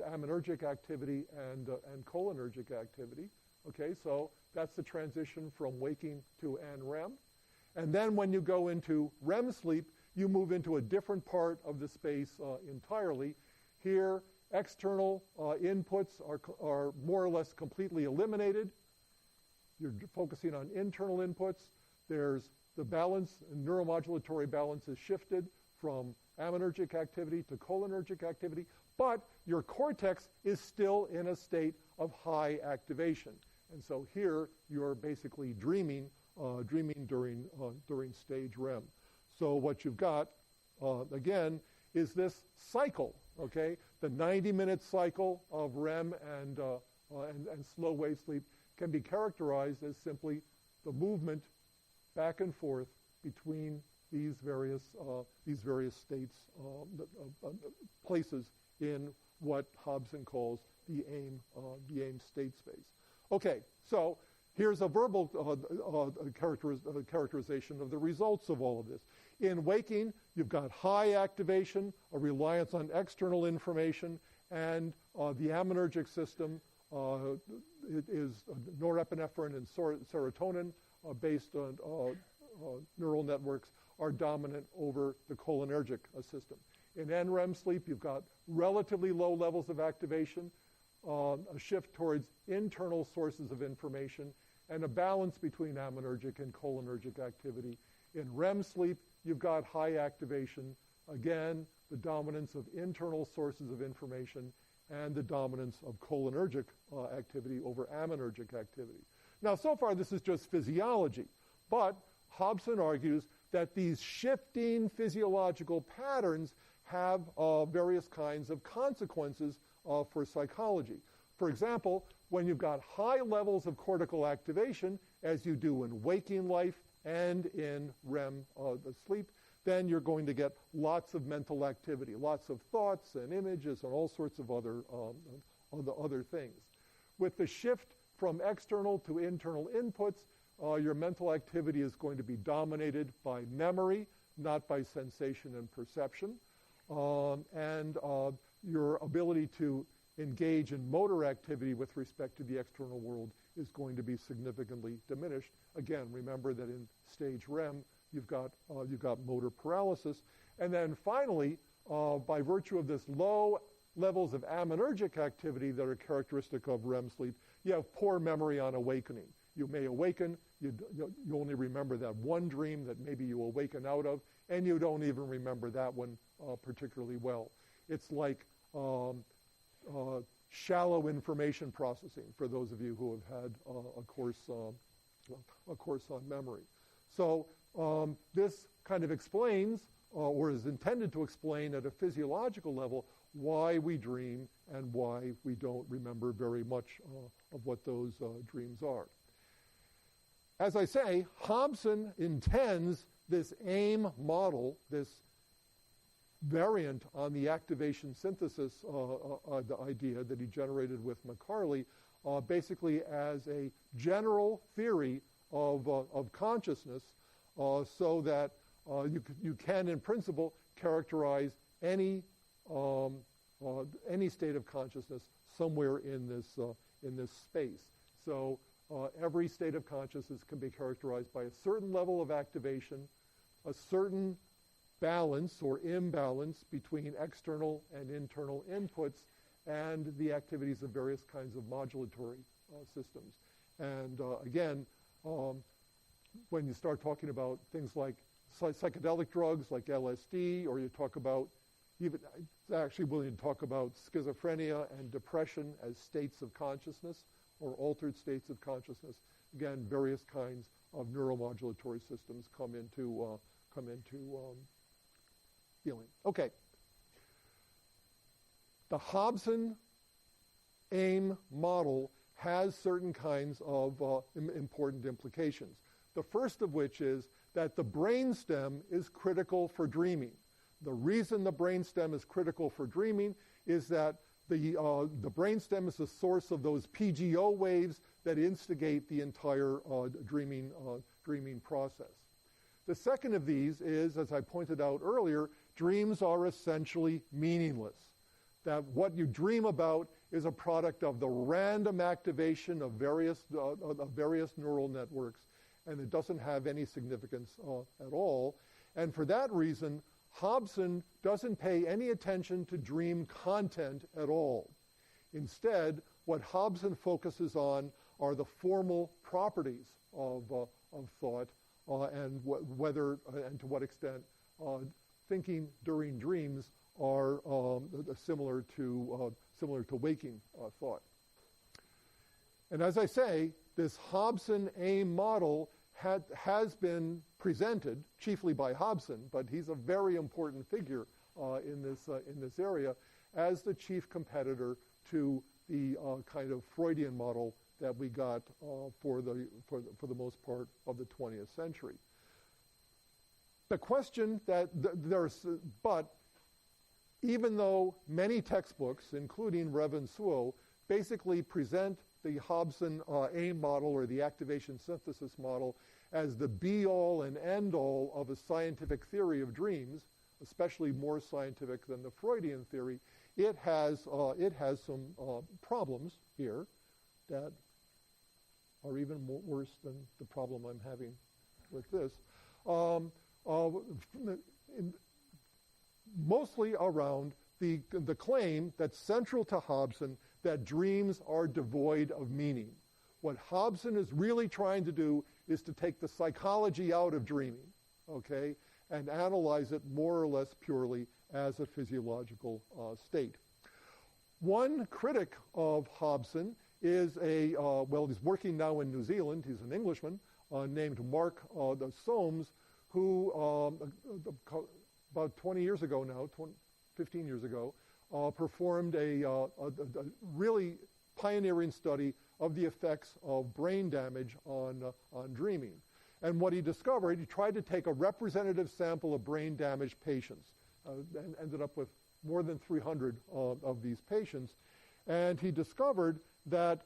aminergic activity and cholinergic activity. Okay, so that's the transition from waking to NREM. And then when you go into REM sleep, you move into a different part of the space entirely. Here, external inputs are more or less completely eliminated. You're focusing on internal inputs. There's the balance, neuromodulatory balance is shifted from aminergic activity to cholinergic activity, but your cortex is still in a state of high activation. And so here you're basically dreaming during stage REM. So what you've got, again, is this cycle, okay? The 90-minute cycle of REM and slow wave sleep can be characterized as simply the movement back and forth between these various states, places in what Hobson calls the AIM state space. Okay, so here's a verbal characterization of the results of all of this. In waking, you've got high activation, a reliance on external information, and the aminergic system is norepinephrine and serotonin based on neural networks are dominant over the cholinergic system. In NREM sleep, you've got relatively low levels of activation, a shift towards internal sources of information, and a balance between aminergic and cholinergic activity. In REM sleep, you've got high activation, again, the dominance of internal sources of information and the dominance of cholinergic activity over aminergic activity. Now, so far, this is just physiology, but Hobson argues that these shifting physiological patterns have various kinds of consequences for psychology. For example, when you've got high levels of cortical activation, as you do in waking life and in REM sleep, then you're going to get lots of mental activity, lots of thoughts and images and all sorts of other things. With the shift from external to internal inputs, your mental activity is going to be dominated by memory, not by sensation and perception. And your ability to engage in motor activity with respect to the external world is going to be significantly diminished. Again, remember that in stage REM, you've got motor paralysis. And then finally, by virtue of this low levels of aminergic activity that are characteristic of REM sleep, you have poor memory on awakening. You may awaken, you only remember that one dream that maybe you awaken out of, and you don't even remember that one particularly well. It's like shallow information processing for those of you who have had a course on memory. So this kind of explains, or is intended to explain at a physiological level, why we dream and why we don't remember very much of what those dreams are. As I say, Hobson intends this AIM model, this variant on the activation synthesis the idea that he generated with McCarley, basically as a general theory of consciousness, so that you can, in principle, characterize any state of consciousness somewhere in this space. So every state of consciousness can be characterized by a certain level of activation, a certain balance or imbalance between external and internal inputs, and the activities of various kinds of modulatory systems. And again, when you start talking about things like psychedelic drugs like LSD, or you talk about even, it's actually willing to talk about schizophrenia and depression as states of consciousness or altered states of consciousness. Again, various kinds of neuromodulatory systems come into feeling. Okay. The Hobson AIM model has certain kinds of important implications. The first of which is that the brainstem is critical for dreaming. The reason the brainstem is critical for dreaming is that the brainstem is the source of those PGO waves that instigate the entire dreaming process. The second of these is, as I pointed out earlier, dreams are essentially meaningless. that what you dream about is a product of the random activation of various neural networks, and it doesn't have any significance at all. And for that reason, Hobson doesn't pay any attention to dream content at all. Instead, what Hobson focuses on are the formal properties of thought and whether and to what extent thinking during dreams are similar to waking thought. And as I say, this Hobson AIM model has been presented, chiefly by Hobson, but he's a very important figure in this area, as the chief competitor to the kind of Freudian model that we got for the most part of the 20th century. The question that but even though many textbooks, including Rev and Suo, basically present the Hobson AIM model or the activation synthesis model as the be-all and end-all of a scientific theory of dreams, especially more scientific than the Freudian theory, it has some problems here that are even worse than the problem I'm having with this. Mostly around the claim that's central to Hobson that dreams are devoid of meaning. What Hobson is really trying to do is to take the psychology out of dreaming, okay, and analyze it more or less purely as a physiological state. One critic of Hobson is he's working now in New Zealand, he's an Englishman, named Mark Soames, who about 20 years ago now, 15 years ago, performed a really pioneering study of the effects of brain damage on dreaming. And what he discovered, he tried to take a representative sample of brain damaged patients and ended up with more than 300 of these patients. And he discovered that,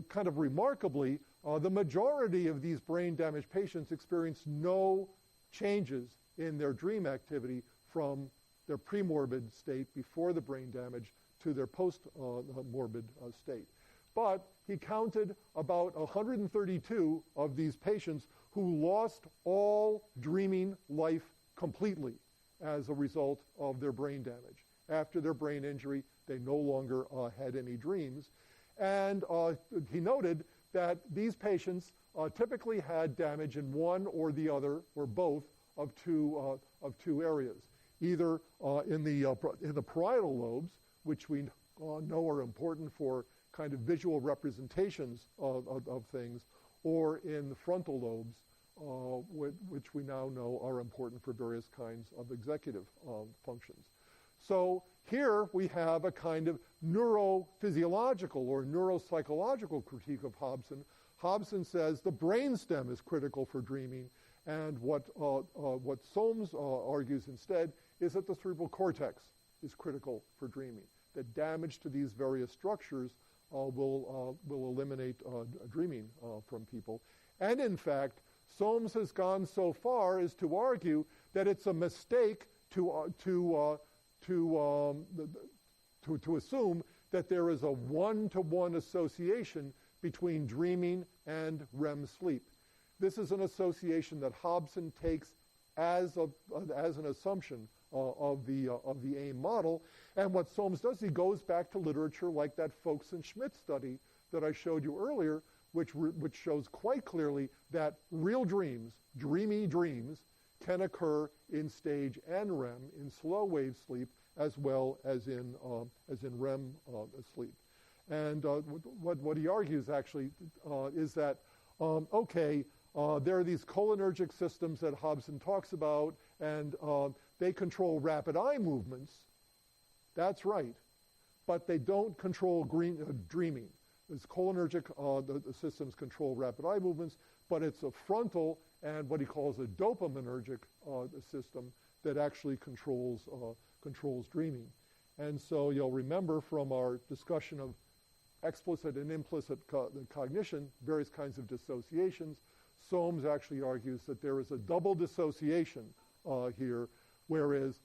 kind of remarkably, the majority of these brain damaged patients experienced no changes in their dream activity from their premorbid state before the brain damage to their post-morbid state. But he counted about 132 of these patients who lost all dreaming life completely as a result of their brain damage. After their brain injury, they no longer had any dreams. And he noted that these patients typically had damage in one or the other or both of two areas, either in the parietal lobes, which we know are important for kind of visual representations of things, or in the frontal lobes, which we now know are important for various kinds of executive functions. So here we have a kind of neurophysiological or neuropsychological critique of Hobson. Hobson says the brainstem is critical for dreaming, and what Soames argues instead is that the cerebral cortex is critical for dreaming. That damage to these various structures will eliminate dreaming from people. And in fact, Soames has gone so far as to argue that it's a mistake to assume that there is a one-to-one association between dreaming and REM sleep. This is an association that Hobson takes as an assumption of the AIM model. And what Soames does, he goes back to literature like that Folks and Schmidt study that I showed you earlier, which shows quite clearly that real dreams, dreamy dreams, can occur in stage NREM, in slow wave sleep, as well as in REM sleep. And what he argues actually is that, there are these cholinergic systems that Hobson talks about, and they control rapid eye movements. That's right. But they don't control dreaming. These cholinergic the systems control rapid eye movements, but it's a frontal and what he calls a dopaminergic system that actually controls dreaming. And so you'll remember from our discussion of explicit and implicit cognition, various kinds of dissociations, Soames actually argues that there is a double dissociation here, whereas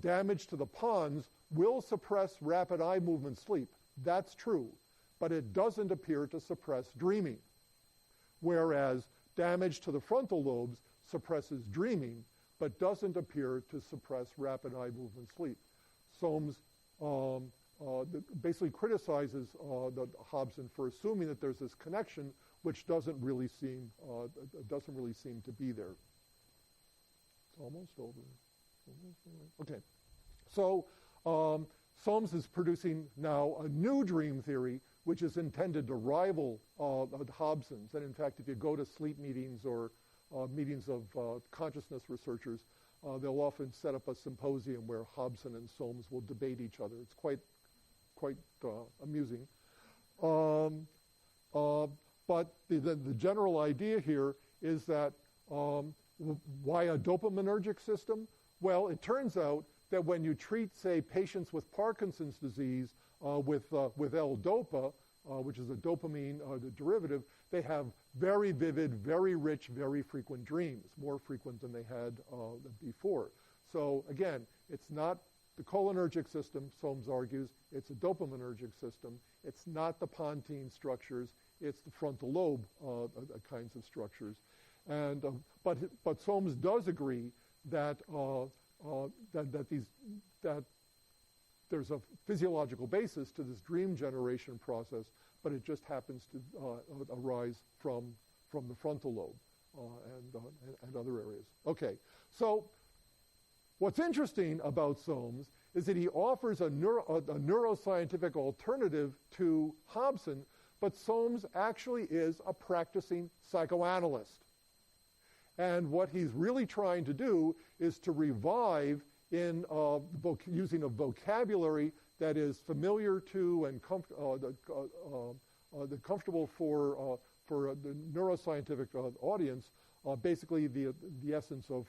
damage to the pons will suppress rapid eye movement sleep. That's true, but it doesn't appear to suppress dreaming, whereas damage to the frontal lobes suppresses dreaming, but doesn't appear to suppress rapid eye movement sleep. Soames basically criticizes Hobson for assuming that there's this connection, which doesn't really seem to be there. It's almost over. Okay, so Soames is producing now a new dream theory, which is intended to rival Hobson's. And in fact, if you go to sleep meetings or meetings of consciousness researchers, they'll often set up a symposium where Hobson and Soames will debate each other. It's quite amusing. But the general idea here is that why a dopaminergic system? Well, it turns out that when you treat, say, patients with Parkinson's disease with L-DOPA, which is a dopamine derivative, they have very vivid, very rich, very frequent dreams, more frequent than they had before. So again, it's not the cholinergic system, Soames argues, it's a dopaminergic system. It's not the pontine structures, it's the frontal lobe kinds of structures. And but Soames does agree that that there's a physiological basis to this dream generation process, but it just happens to arise from the frontal lobe and other areas. Okay, so what's interesting about Soames is that he offers a neuroscientific alternative to Hobson, but Soames actually is a practicing psychoanalyst. And what he's really trying to do is to revive in using a vocabulary that is familiar to and comfortable for the neuroscientific audience, basically the essence of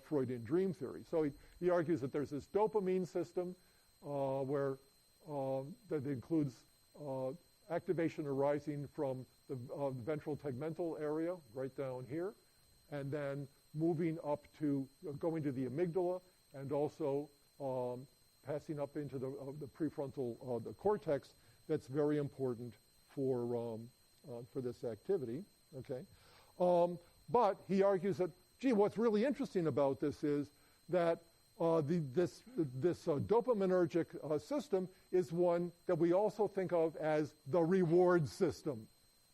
Freudian dream theory. So he argues that there's this dopamine system where that includes activation arising from the ventral tegmental area right down here, and then moving up to going to the amygdala, and also passing up into the prefrontal the cortex. That's very important for this activity. Okay, but he argues that, gee, what's really interesting about this is that this dopaminergic system is one that we also think of as the reward system.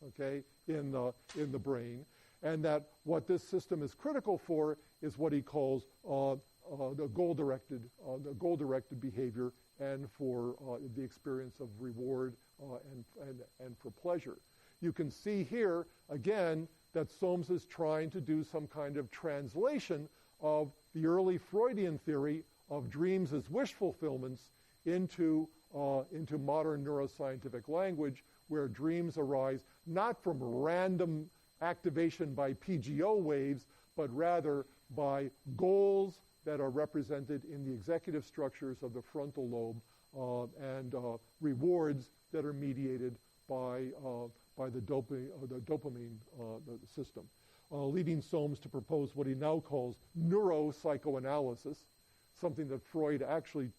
Okay, in the brain, and that what this system is critical for is what he calls the goal-directed behavior, and for the experience of reward and for pleasure. You can see here again that Soames is trying to do some kind of translation of the early Freudian theory of dreams as wish fulfillments into modern neuroscientific language, where dreams arise not from random activation by PGO waves, but rather by goals that are represented in the executive structures of the frontal lobe, and rewards that are mediated by the dopamine system, leading Soames to propose what he now calls neuropsychoanalysis, something that Freud actually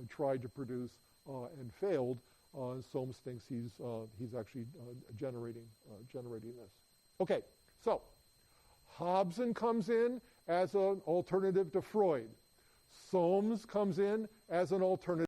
tried to produce and failed. Soames thinks he's actually generating this. Okay, so Hobson comes in as an alternative to Freud. Soames comes in as an alternative